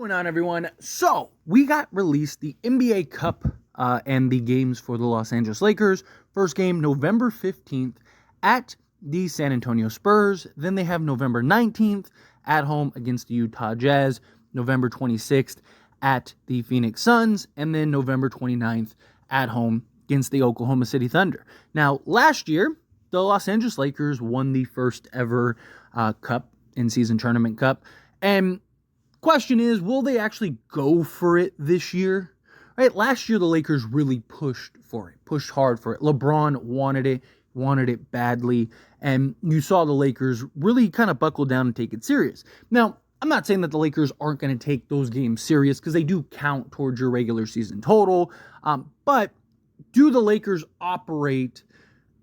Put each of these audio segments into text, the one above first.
What's going on, everyone? So we got released the NBA Cup and the games for the Los Angeles Lakers. First game November 15th at the San Antonio Spurs. Then they have November 19th at home against the Utah Jazz. November 26th at the Phoenix Suns. And then November 29th at home against the Oklahoma City Thunder. Now, last year, the Los Angeles Lakers won the first ever Cup, Inseason Tournament Cup. And question is, will they actually go for it this year? Right? Last year, the Lakers really pushed hard for it. LeBron wanted it badly, and you saw the Lakers really kind of buckle down and take it serious. Now, I'm not saying that the Lakers aren't going to take those games serious because they do count towards your regular season total, but do the Lakers operate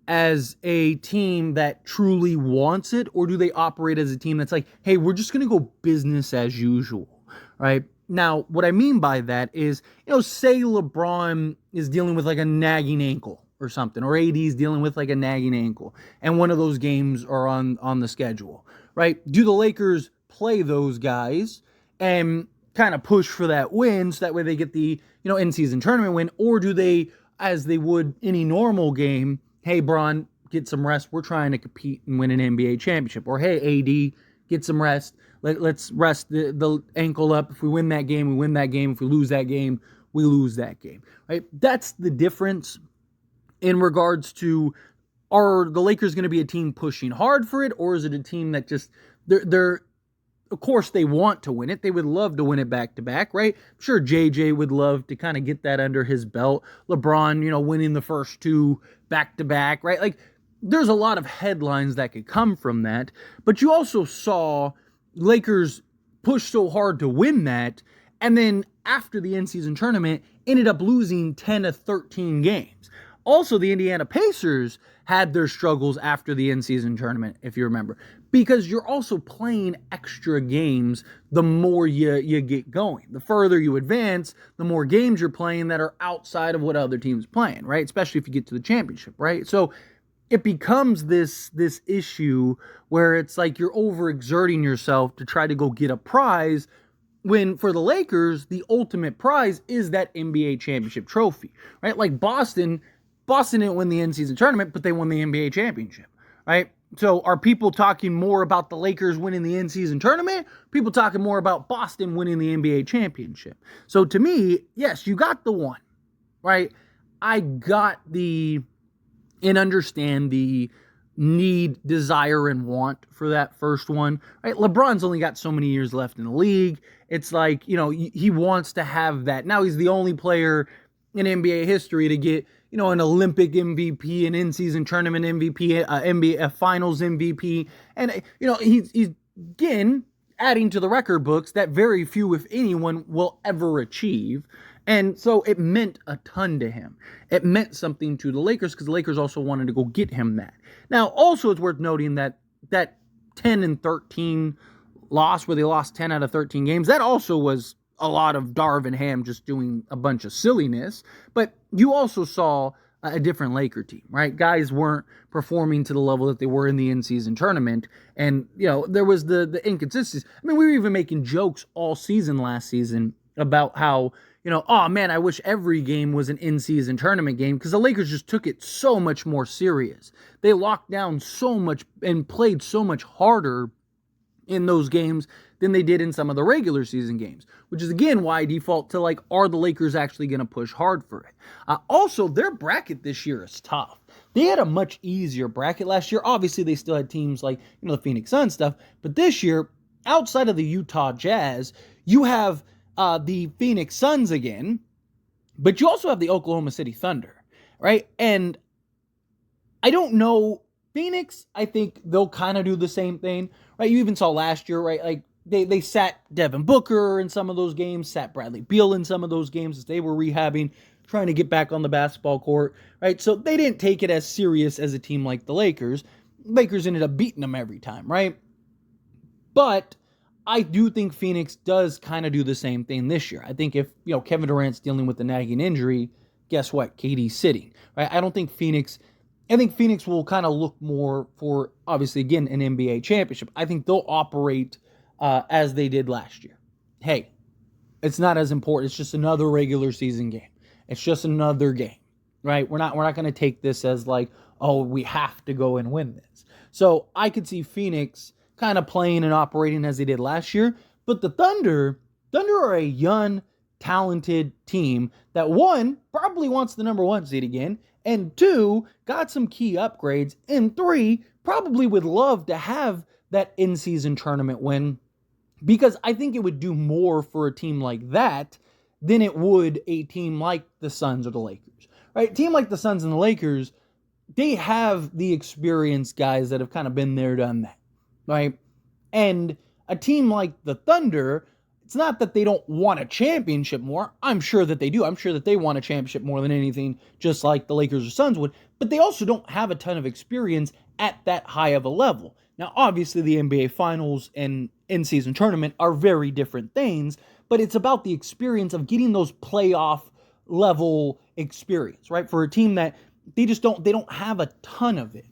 as a team that truly wants it, or do they operate as a team that's like, hey, we're just going to go business as usual, right? Now, what I mean by that is, say LeBron is dealing with like a nagging ankle or something, or AD is dealing with like a nagging ankle, and one of those games are on the schedule, right? Do the Lakers play those guys and kind of push for that win so that way they get the, in-season tournament win, or do they, as they would any normal game, hey, Bron, get some rest. We're trying to compete and win an NBA championship. Or, hey, AD, get some rest. Let's rest the ankle up. If we win that game, we win that game. If we lose that game, we lose that game. Right? That's the difference in regards to, are the Lakers going to be a team pushing hard for it, or is it a team that just, they're of course, they want to win it. They would love to win it back-to-back, right? I'm sure JJ would love to kind of get that under his belt. LeBron, winning the first two back-to-back, right? Like, there's a lot of headlines that could come from that. But you also saw Lakers push so hard to win that, and then after the in-season tournament, ended up losing 10 of 13 games. Also, the Indiana Pacers had their struggles after the in-season tournament, if you remember, because you're also playing extra games the more you get going. The further you advance, the more games you're playing that are outside of what other teams playing, right? Especially if you get to the championship, right? So it becomes this issue where it's like you're overexerting yourself to try to go get a prize, when for the Lakers, the ultimate prize is that NBA championship trophy, right? Like Boston didn't win the in-season tournament, but they won the NBA championship, right? So are people talking more about the Lakers winning the in-season tournament? People talking more about Boston winning the NBA championship. So to me, yes, you got the one, right? I got and understand the need, desire, and want for that first one, right? LeBron's only got so many years left in the league. It's like, he wants to have that. Now he's the only player in NBA history to get, an Olympic MVP, an in-season tournament MVP, NBA Finals MVP. And, he's again adding to the record books that very few, if anyone, will ever achieve. And so it meant a ton to him. It meant something to the Lakers because the Lakers also wanted to go get him that. Now, also it's worth noting that 10 and 13 loss, where they lost 10 out of 13 games, that also was a lot of Darvin Ham just doing a bunch of silliness. But you also saw a different Laker team, right? Guys weren't performing to the level that they were in the in-season tournament. And, there was the inconsistencies. I mean, we were even making jokes all season last season about how, oh man, I wish every game was an in-season tournament game, because the Lakers just took it so much more serious. They locked down so much and played so much harder in those games than they did in some of the regular season games, which is again why I default to like, are the Lakers actually going to push hard for it? Also, their bracket this year is tough. They had a much easier bracket last year. Obviously, they still had teams like, the Phoenix Suns stuff, but this year, outside of the Utah Jazz, you have the Phoenix Suns again, but you also have the Oklahoma City Thunder, right? And I don't know, Phoenix, I think they'll kind of do the same thing, right? You even saw last year, right? Like, they sat Devin Booker in some of those games, sat Bradley Beal in some of those games as they were rehabbing, trying to get back on the basketball court, right? So they didn't take it as serious as a team like the Lakers. Lakers ended up beating them every time, right? But I do think Phoenix does kind of do the same thing this year. I think if, Kevin Durant's dealing with the nagging injury, guess what? KD's sitting, right? I think Phoenix will kind of look more for, obviously, again, an NBA championship. I think they'll operate as they did last year. Hey, it's not as important. It's just another regular season game. It's just another game, right? We're not going to take this as like, oh, we have to go and win this. So I could see Phoenix kind of playing and operating as they did last year, but the Thunder are a young, talented team that, one, probably wants the number one seed again, and two, got some key upgrades, and three, probably would love to have that in-season tournament win, because I think it would do more for a team like that than it would a team like the Suns or the Lakers, right? A team like the Suns and the Lakers, they have the experienced guys that have kind of been there, done that, right? And a team like the Thunder, it's not that they don't want a championship more. I'm sure that they do. I'm sure that they want a championship more than anything, just like the Lakers or Suns would. But they also don't have a ton of experience at that high of a level. Now, obviously, the NBA Finals and in-season tournament are very different things, but it's about the experience of getting those playoff level experience, right? For a team that they don't have a ton of it,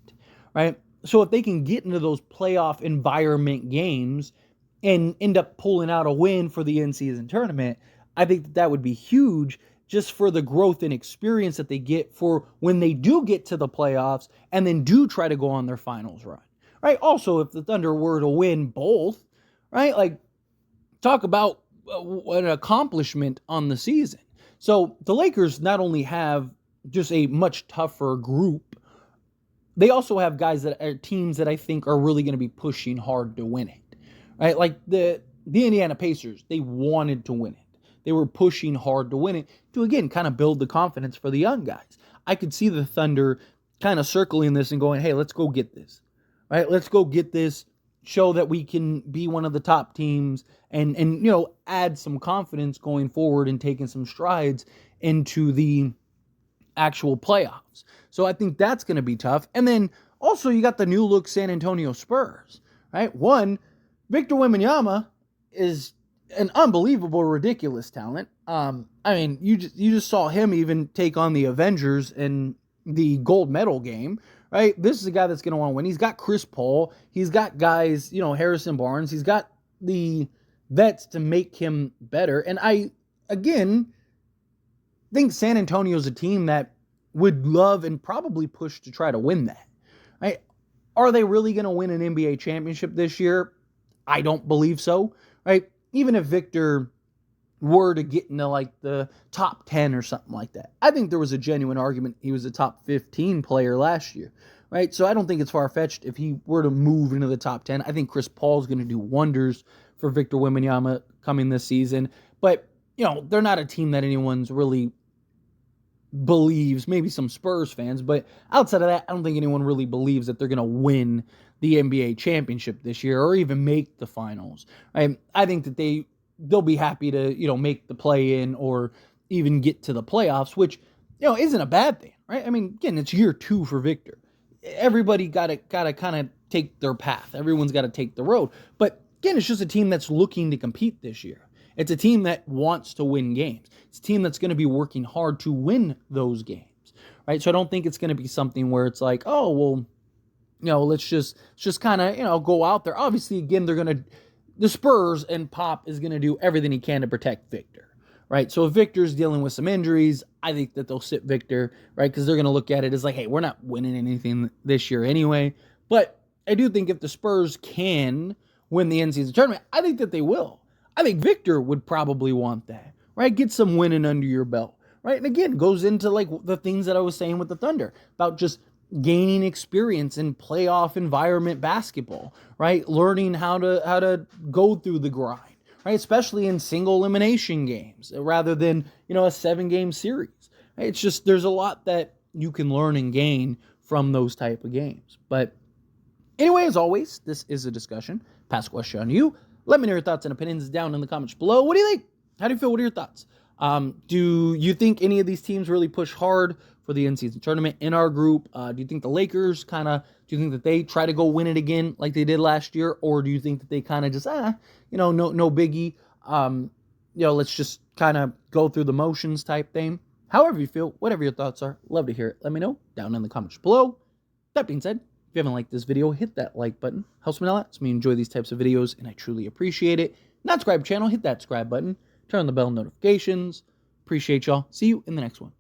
right? So if they can get into those playoff environment games and end up pulling out a win for the in-season tournament, I think that would be huge just for the growth and experience that they get for when they do get to the playoffs and then do try to go on their finals run, right? Also, if the Thunder were to win both, right? Like, talk about an accomplishment on the season. So the Lakers not only have just a much tougher group, they also have guys that are teams that I think are really going to be pushing hard to win it, right? Like the Indiana Pacers, they wanted to win it. They were pushing hard to win it to, again, kind of build the confidence for the young guys. I could see the Thunder kind of circling this and going, hey, let's go get this, right? Let's go get this, show that we can be one of the top teams and add some confidence going forward and taking some strides into the actual playoffs. So I think that's going to be tough. And then also you got the new look San Antonio Spurs, right? One, Victor Wembanyama is an unbelievable, ridiculous talent. I mean, you just saw him even take on the Avengers in the gold medal game, right? This is a guy that's going to want to win. He's got Chris Paul. He's got guys, Harrison Barnes. He's got the vets to make him better. And I, again, think San Antonio's a team that would love and probably push to try to win that, right? Are they really going to win an NBA championship this year? I don't believe so, right? Even if Victor were to get into like the top 10 or something like that, I think there was a genuine argument he was a top 15 player last year, right? So I don't think it's far-fetched if he were to move into the top 10. I think Chris Paul is going to do wonders for Victor Wembanyama coming this season. But, they're not a team that anyone's really believes, maybe some Spurs fans, but outside of that, I don't think anyone really believes that they're going to win the NBA championship this year or even make the finals. I think that they'll be happy to, make the play-in or even get to the playoffs, which, isn't a bad thing, right? I mean, again, it's year 2 for Victor. Everybody got to kind of take their path. Everyone's got to take the road. But again, it's just a team that's looking to compete this year. It's a team that wants to win games. It's a team that's going to be working hard to win those games, right? So I don't think it's going to be something where it's like, oh, well, let's just kind of, go out there. Obviously, again, the Spurs and Pop is going to do everything he can to protect Victor, right? So if Victor's dealing with some injuries, I think that they'll sit Victor, right? Because they're going to look at it as like, hey, we're not winning anything this year anyway. But I do think if the Spurs can win the in-season tournament, I think that they will. I think Victor would probably want that, right? Get some winning under your belt, right? And again, goes into like the things that I was saying with the Thunder about just gaining experience in playoff environment basketball, right? Learning how to go through the grind, right? Especially in single elimination games rather than, a 7-game series. Right? It's just, there's a lot that you can learn and gain from those type of games. But anyway, as always, this is a discussion. Pass a question on you. Let me know your thoughts and opinions down in the comments below. What do you think? How do you feel? What are your thoughts? Do you think any of these teams really push hard for the in-season tournament in our group? Do you think the Lakers do you think that they try to go win it again like they did last year? Or do you think that they kind of just, no biggie. Let's just kind of go through the motions type thing. However you feel, whatever your thoughts are, love to hear it. Let me know down in the comments below. That being said, if you haven't liked this video, hit that like button. Helps me a lot. Lets me enjoy these types of videos, and I truly appreciate it. Not subscribe channel, hit that subscribe button. turn on the bell notifications. Appreciate y'all. See you in the next one.